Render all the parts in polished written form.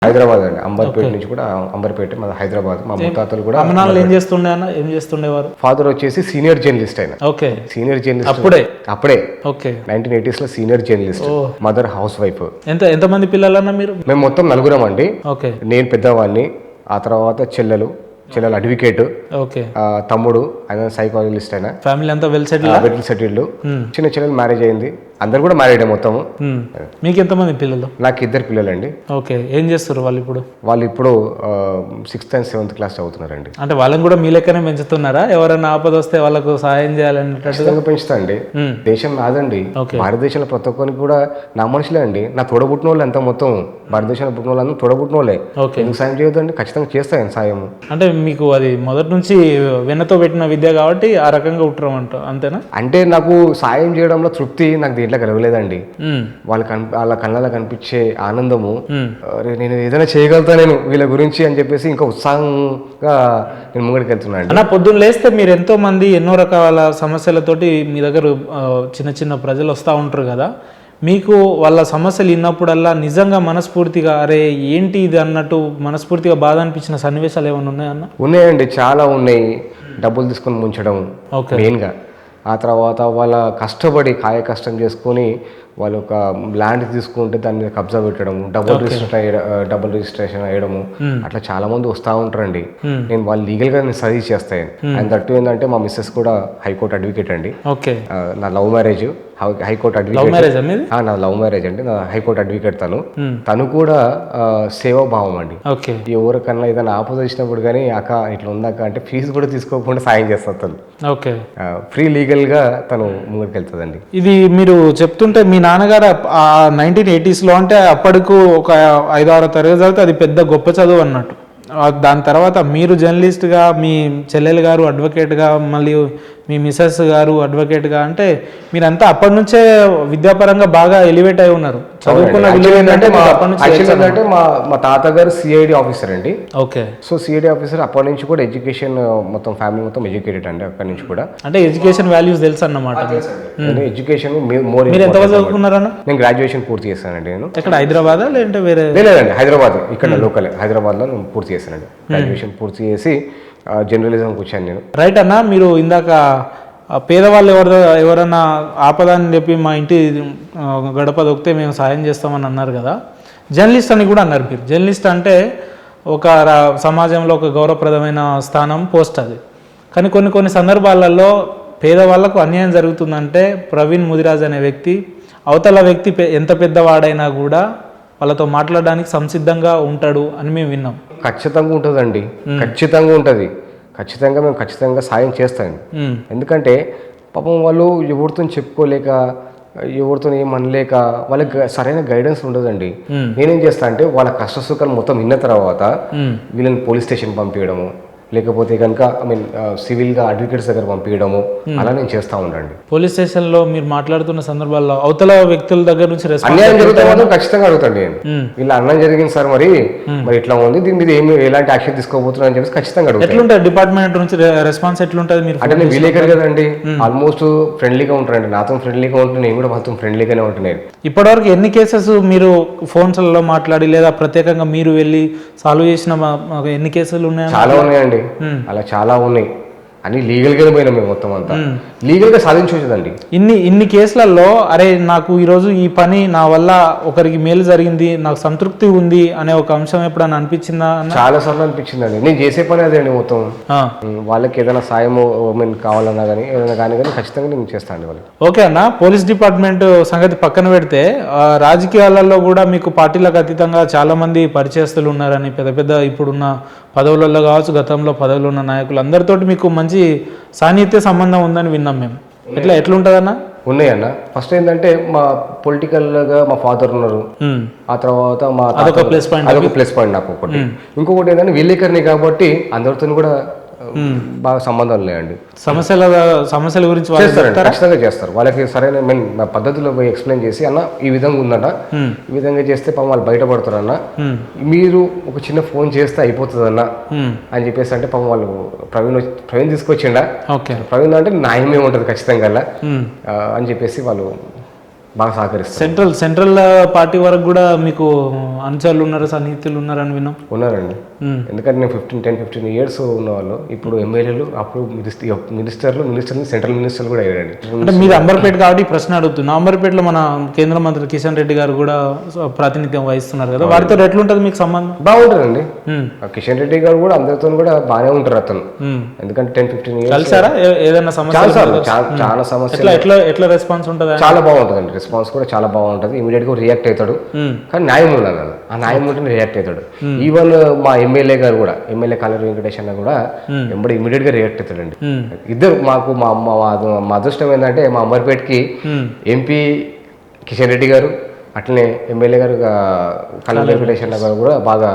హైదరాబాద్ అండి, అంబర్పేట నుంచి కూడా. అంబర్పేట మన హైదరాబాద్. మా ముత్తాతలు కూడా. అమ్మనాన్నలు ఏం చేస్తుండేవారు? ఫాదర్ వచ్చేసి సీనియర్ జర్నలిస్ట్ ఆయన. ఓకే. సీనియర్ జర్నలిస్ట్ అప్పుడే. ఓకే. 1980s లో senior journalist. Mother house wife. ఎంతమంది పిల్లలన్నా మీరు? మేము మొత్తం నలుగురం అండి. ఓకే. నేను పెద్దవాడిని, ఆ తర్వాత చెల్లెలు అడ్వకేట్, తమ్ముడు ఆయన సైకాలజిస్ట్. అయినా ఫ్యామిలీ అంతా వెల్ సెటిల్డ్. చిన్న చెల్లెలు మ్యారేజ్ అయింది. అందరు కూడా మ్యారేడ్ మొత్తము. మీకు ఎంతమంది పిల్లలు? నాకు 2 పిల్లలండి. ఓకే. ఏం చేస్తారు వాళ్ళు ఇప్పుడు? వాళ్ళు ఇప్పుడు 6th and 7th క్లాస్ చదువుతున్నారండి. అంటే వాళ్ళని కూడా మీ లెక్కనే పెంచుతున్నారా? ఎవరైనా ఆపద వస్తే వాళ్ళకు సహాయం చేయాలనేటట్టుగా పెంచుతా అండి. దేశం నాదండి. భారతదేశంలో ప్రతి ఒక్కరికి కూడా నా మనుషులే అండి. నా తోడబుట్టిన వాళ్ళు అంతా మొత్తం భారతదేశంలో పుట్టిన వాళ్ళు తోడబుట్టిన వాళ్ళే. ఎందుకు సాయం చేయొద్దండి? ఖచ్చితంగా చేస్తాను సాయం. అంటే మీకు అది మొదటి నుంచి వెన్నతో పెట్టిన విద్య కాబట్టి ఆ రకంగా ఉంటారు అంతేనా? అంటే నాకు సాయం చేయడంలో తృప్తి నాకు దీంట్లో కలగలేదండి. వాళ్ళ కళ్ళలో కనిపించే ఆనందము, నేను ఏదైనా చేయగలుగుతా నేను వీళ్ళ గురించి అని చెప్పేసి ఇంకా ఉత్సాహంగా నేను ముంగడికి వెళ్తున్నాను. అన్న పొద్దున్న లేస్తే మీరు ఎంతో మంది ఎన్నో రకాల సమస్యలతోటి మీ దగ్గర చిన్న ప్రజలు వస్తూ ఉంటారు కదా, మీకు వాళ్ళ సమస్యలు విన్నప్పుడల్లా నిజంగా మనస్ఫూర్తిగా అరే ఏంటి ఇది అన్నట్టు మనస్ఫూర్తిగా బాధ అనిపించిన సన్నివేశాలు ఏమైనా ఉన్నాయన్న? ఉన్నాయండి, చాలా ఉన్నాయి. డబ్బులు తీసుకొని ముంచడం మెయిన్గా. ఆ తర్వాత వాళ్ళ కష్టపడి కాయ కష్టం చేసుకొని వాళ్ళు ఒక ల్యాండ్ తీసుకుంటే దాని మీద కబ్జా పెట్టడం, డబుల్ రిజిస్ట్రేషన్ అయ్యడము, అట్లా చాలా మంది వస్తూ ఉంటారండి. నేను వాళ్ళు లీగల్ గా నేను సజెస్ట్ చేస్తాను. అండ్ దట్టు ఏంటంటే మా మిస్సెస్ కూడా హైకోర్టు అడ్వకేట్ అండి. నా లవ్ మ్యారేజ్ హైకోర్టు అడ్వకేట్. నా లవ్ మ్యారేజ్ అండి, నా హైకోర్టు అడ్వకేట్. తను కూడా సేవాభావం అండి. ఎవరికన్నా ఏదైనా ఆపద వచ్చినప్పుడు కానీ అక్క ఇట్లా ఉందాక అంటే ఫీజు కూడా తీసుకోకుండా సాయం చేస్తారు తను. ఫ్రీ లీగల్ గా తను ముందుకు వెళ్తుందండి. ఇది మీరు చెప్తుంటే మీ నాన్నగారు 1980s అంటే అప్పటికు ఒక 5-6 తరగతి చదివితే అది పెద్ద గొప్ప చదువు అన్నట్టు. దాని తర్వాత మీరు జర్నలిస్ట్గా, మీ చెల్లెలు గారు అడ్వకేట్గా, మళ్ళీ మీ మిసెస్ గారు అడ్వకేట్గా, అంటే మీరంతా అప్పటి నుంచే విద్యాపరంగా బాగా ఎలివేట్ అయి ఉన్నారు. చదువుకున్న మా తాతగారు సిఐడి ఆఫీసర్ అండి. ఓకే. సో సిఐడి ఆఫీసర్ అప్పటి నుంచి కూడా ఎడ్యుకేషన్ మొత్తం ఫ్యామిలీ మొత్తం ఎడ్యుకేటెడ్ అండి. అక్కడి నుంచి కూడా అంటే ఎడ్యుకేషన్ వాల్యూస్ తెలుసు అన్నమాట. ఎడ్యుకేషన్ మీరు ఎంత చదువుకున్నారన్న? నేను గ్రాడ్యుయేషన్ పూర్తి చేశానండి. నేను ఇక్కడ హైదరాబాద్ లేదంటే వేరే? లేదండి, హైదరాబాద్, ఇక్కడ లోకల్ హైదరాబాద్ లో నేను పూర్తి చేశానండి. గ్రాడ్యుయేషన్ పూర్తి చేసి జర్నలిజంకి వచ్చాను నేను. రైట్ అన్న, మీరు ఇందాక పేదవాళ్ళు ఎవరన్నా ఆపదని చెప్పి మా ఇంటి గడప దొక్కితే మేము సాయం చేస్తామని అన్నారు కదా, జర్నలిస్ట్ అని కూడా అన్నారు మీరు. జర్నలిస్ట్ అంటే ఒక సమాజంలో ఒక గౌరవప్రదమైన స్థానం, పోస్ట్ అది. కానీ కొన్ని సందర్భాలలో పేదవాళ్లకు అన్యాయం జరుగుతుందంటే ప్రవీణ్ ముదిరాజ్ అనే వ్యక్తి, అవతల వ్యక్తి ఎంత పెద్దవాడైనా కూడా వాళ్ళతో మాట్లాడడానికి సంసిద్ధంగా ఉంటాడు అని మేము విన్నాం. ఖచ్చితంగా ఉంటుందండి, ఖచ్చితంగా ఉంటుంది. మేము ఖచ్చితంగా సాయం చేస్తాం. ఎందుకంటే పాపం వాళ్ళు ఎవరితో చెప్పుకోలేక, ఎవరితో ఏమనలేక వాళ్ళకి సరైన గైడెన్స్ ఉండదండి. నేనేం చేస్తా అంటే వాళ్ళ కష్ట సుఖాలు మొత్తం విన్న తర్వాత వీళ్ళని పోలీస్ స్టేషన్ పంపించడము, లేకపోతే కనుక సివిల్గా అడ్వకేట్స్ దగ్గర పంపించడము, అలా నేను చేస్తూ ఉండండి. పోలీస్ స్టేషన్లో మీరు మాట్లాడుతున్న సందర్భాల్లో అవతల వ్యక్తుల దగ్గర నుంచి అన్యాయం జరుగుతుందో ఖచ్చితంగా అడుగుతాండి నేను. ఇలా అన్యాయం జరిగింది సార్, మరి ఇట్లా ఉంది, దీని మీద ఎలాంటి యాక్షన్ తీసుకోబోతున్నా అని చెప్పేసి ఖచ్చితంగా అడుగుతాను. ఎట్లుంటుంది డిపార్ట్మెంట్ నుంచి రెస్పాన్స్ ఎట్లుంటుంది? మీరు అంటే నేను విలేకరు కదండి, ఆల్మోస్ట్ ఫ్రెండ్లీగా ఉంటారండి. నాతో ఫ్రెండ్లీగా ఉంటుంది, నేను కూడా వాళ్ళతో ఫ్రెండ్లీగానే ఉంటున్నాను. ఇప్పటివరకు ఎన్ని కేసెస్ మీరు ఫోన్స్లలో మాట్లాడి లేదా ప్రత్యేకంగా మీరు వెళ్ళి సాల్వ్ చేసిన ఎన్ని కేసులు ఉన్నాయి? చాలా ఉన్నాయండి, అలా చాలా ఉన్నాయి. అన్ని లీగల్ గానే పోయినా మేము మొత్తం అంతా లీగల్ గా సాధించదండి. ఇన్ని కేసులలో అరే నాకు ఈరోజు ఈ పని నా వల్ల ఒకరికి మేలు జరిగింది, నాకు సంతృప్తి ఉంది అనే ఒక అంశం ఎప్పుడైనా అనిపించిందా? చాలా సార్లు అనిపించిందండి. నేను చేసే పని అదే అండి మొత్తం. వాళ్ళకి ఏదైనా సాయం కావాలన్నా కానీ ఏదైనా కానీ ఖచ్చితంగా నేను చేస్తాను వాళ్ళకి. ఓకే అన్న, పోలీస్ డిపార్ట్మెంట్ సంగతి పక్కన పెడితే రాజకీయాలలో కూడా మీకు పార్టీలకు అతీతంగా చాలా మంది పరిచయస్తులు ఉన్నారని, పెద్ద ఇప్పుడున్న పదవులలో కావచ్చు, గతంలో పదవులు ఉన్న నాయకులు అందరితోటి మీకు మంచి సాన్నిహిత్య సంబంధం ఉందని విన్నాం మేము. ఎట్లుంటదన్నా? ఉన్నాయన్న. ఫస్ట్ ఏంటంటే మా పొలిటికల్ గా మా ఫాదర్ ఉన్నారు, ఆ తర్వాత మా అదొక ప్లస్ పాయింట్ నాకు ఒకటి. ఇంకొకటి ఏంటంటే విలేకరిని కాబట్టి అందరితో కూడా బాగా సంబంధం లేదండి. సమస్యల గురించి ఖచ్చితంగా చేస్తారు. వాళ్ళకి సరైన పద్ధతిలో పోయి ఎక్స్ప్లెయిన్ చేసి అన్న ఈ విధంగా ఉందన్న, ఈ విధంగా చేస్తే పాపం వాళ్ళు బయటపడతారన్న, మీరు ఒక చిన్న ఫోన్ చేస్తే అయిపోతుంది అన్న అని చెప్పేసి అంటే పాపం వాళ్ళు ప్రవీణ్ తీసుకొచ్చిండా, ప్రవీణ్ అంటే న్యాయమే ఉంటుంది ఖచ్చితంగా అని చెప్పేసి వాళ్ళు బాగా సహకరిస్తారు. సెంట్రల్ పార్టీ వరకు కూడా మీకు అనుచరులు ఉన్నారు, సన్నిహితులు ఉన్నారని విన్నాం. ఉన్నారండి. ఎందుకంటే నేను 10-15 ఇయర్స్ ఉన్న వాళ్ళు ఇప్పుడు ఎమ్మెల్యేలు, అప్పుడు మినిస్టర్లు సెంట్రల్ మినిస్టర్లు కూడా అయ్యారండి. అంటే మీరు అంబర్పేట కాబట్టి ప్రశ్న అడుగుతున్నా. అంబర్పేటలో మన కేంద్ర మంత్రి కిషన్ రెడ్డి గారు కూడా ప్రాతినిధ్యం వహిస్తున్నారు కదా, వారితో ఎట్లుంటది మీకు సంబంధం? బాగుంటుందండి. కిషన్ రెడ్డి గారు కూడా అందరితో కూడా బాగానే ఉంటారు అతను. ఎందుకంటే 10-15 ఇయర్స్ కలిసారా? ఏదైనా సమస్య చాలా సమస్య ఎట్లా రెస్పాన్స్ ఉంటుంది? చాలా బాగుంటుందండి. రెస్పాన్స్ కూడా చాలా బాగుంటుంది. ఇమీడియట్ గా రియాక్ట్ అవుతాడు. కానీ న్యాయం ఉండాలి, ఆ న్యాయం ఉంటే రియాక్ట్ అవుతాడు. ఈవెన్ మా ఎమ్మెల్యే గారు కూడా, ఎమ్మెల్యే కాలేరు వెంకటేష్ అన్న కూడా ఎంబడి ఇమీడియట్ గా రియాక్ట్ అవుతాడండి. ఇద్దరు మాకు మా అదృష్టం ఏంటంటే మా అంబర్పేటకి ఎంపీ కిషన్ రెడ్డి గారు, అట్లనే ఎమ్మెల్యే గారు కాలేరు వెంకటేష్ అన్న గారు కూడా బాగా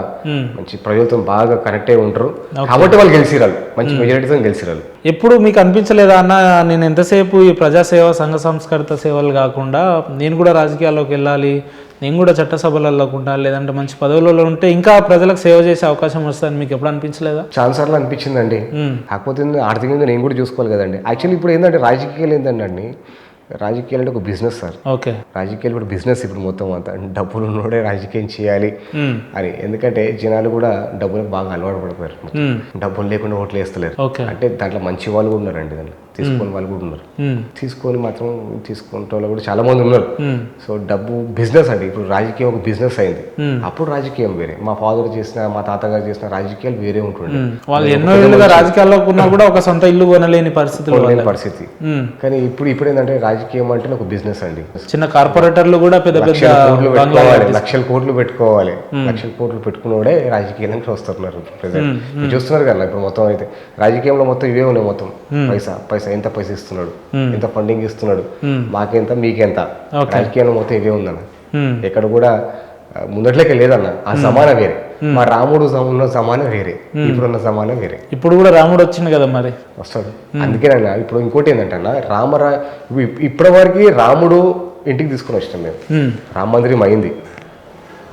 మంచి ప్రజలతో బాగా కనెక్ట్ అయి ఉంటారు. కాబట్టి వాళ్ళు గెలిచిరాలు, మంచి మెజారిటీతో గెలిచిరాలు. ఎప్పుడు మీకు అనిపించలేదా అన్న, నేను ఎంతసేపు ఈ ప్రజాసేవ సంఘ సంస్కృత సేవలు కాకుండా నేను కూడా రాజకీయాల్లోకి వెళ్ళాలి, నేను కూడా చట్టసభలలో ఉండాలి, లేదంటే మంచి పదవులలో ఉంటే ఇంకా ప్రజలకు సేవ చేసే అవకాశం వస్తుందని మీకు ఎప్పుడు అనిపించలేదా? చాలా సార్లు అనిపించిందండి. కాకపోతే ఆర్థికంగా నేను కూడా చూసుకోవాలి కదండి. యాక్చువల్లీ ఇప్పుడు ఏంటంటే రాజకీయాలు ఏంటండి, రాజకీయాలు అంటే ఒక బిజినెస్ సార్. ఓకే, రాజకీయాలు కూడా బిజినెస్ ఇప్పుడు మొత్తం అంతా. డబ్బులు ఉన్నోడే రాజకీయం చేయాలి అని. ఎందుకంటే జనాలు కూడా డబ్బులకు బాగా అలవాటు పడిపోయారు. డబ్బులు లేకుండా ఓట్లు వేస్తలేరు. అంటే దాంట్లో మంచి వాళ్ళు కూడా ఉన్నారండి, దాంట్లో తీసుకునే వాళ్ళు కూడా ఉన్నారు. తీసుకొని మాత్రం తీసుకునే వాళ్ళు కూడా చాలా మంది ఉన్నారు. సో డబ్బు బిజినెస్ అండి. ఇప్పుడు రాజకీయం ఒక బిజినెస్ అయింది. అప్పుడు రాజకీయం వేరే, మా ఫాదర్ చేసిన, మా తాతగారు చేసిన రాజకీయాలు వేరే ఉంటుండే. వాళ్ళు ఎన్నో ఏళ్ళుగా రాజకీయాల్లో ఉన్నా కూడా ఒక సొంత ఇల్లు కొనలేని పరిస్థితి. కానీ ఇప్పుడు ఏంటంటే రాజకీయం అంటే ఒక బిజినెస్ అండి. చిన్న కార్పొరేటర్లు కూడా పెద్ద లక్షల కోట్లు పెట్టుకోవాలి. లక్షల కోట్లు పెట్టుకున్నోడే రాజకీయానికి వస్తున్నారు. ప్రజెంట్ చూస్తున్నారు కదా ఇప్పుడు మొత్తం. అయితే రాజకీయంలో మొత్తం ఇవే ఉన్నాయి. మొత్తం పైసా ఎంత పైసా ఇస్తున్నాడు, ఎంత ఫండింగ్ ఇస్తున్నాడు, మాకెంత మీకెంత, రాజకీయంలో మొత్తం ఇవే ఉందన్న. ఎక్కడ కూడా ముందట్లేక లేదన్న. ఆ సమానం వేరే, మా రాముడు ఉన్న సమానం వేరే, ఇప్పుడున్న సమానం వేరే. ఇప్పుడు కూడా రాముడు వచ్చింది కదా, మరి వస్తాడు. అందుకేనన్నా ఇప్పుడు ఇంకోటి ఏంటంటే అన్న, ఇప్పటి వరకు రాముడు ఇంటికి తీసుకుని వచ్చినాం మేము. రామ మందిరం అయింది.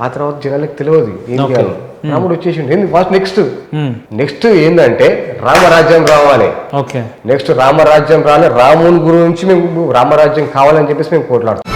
ఆ తర్వాత జనాలకు తెలియదు ఏం చేయాలి. రాముడు వచ్చేసిండు. నెక్స్ట్ ఏంటంటే రామరాజ్యం రావాలి. నెక్స్ట్ రామరాజ్యం రావాలి. రాముని గురించి మేము రామరాజ్యం కావాలని చెప్పేసి మేము కోట్లాడుతాం.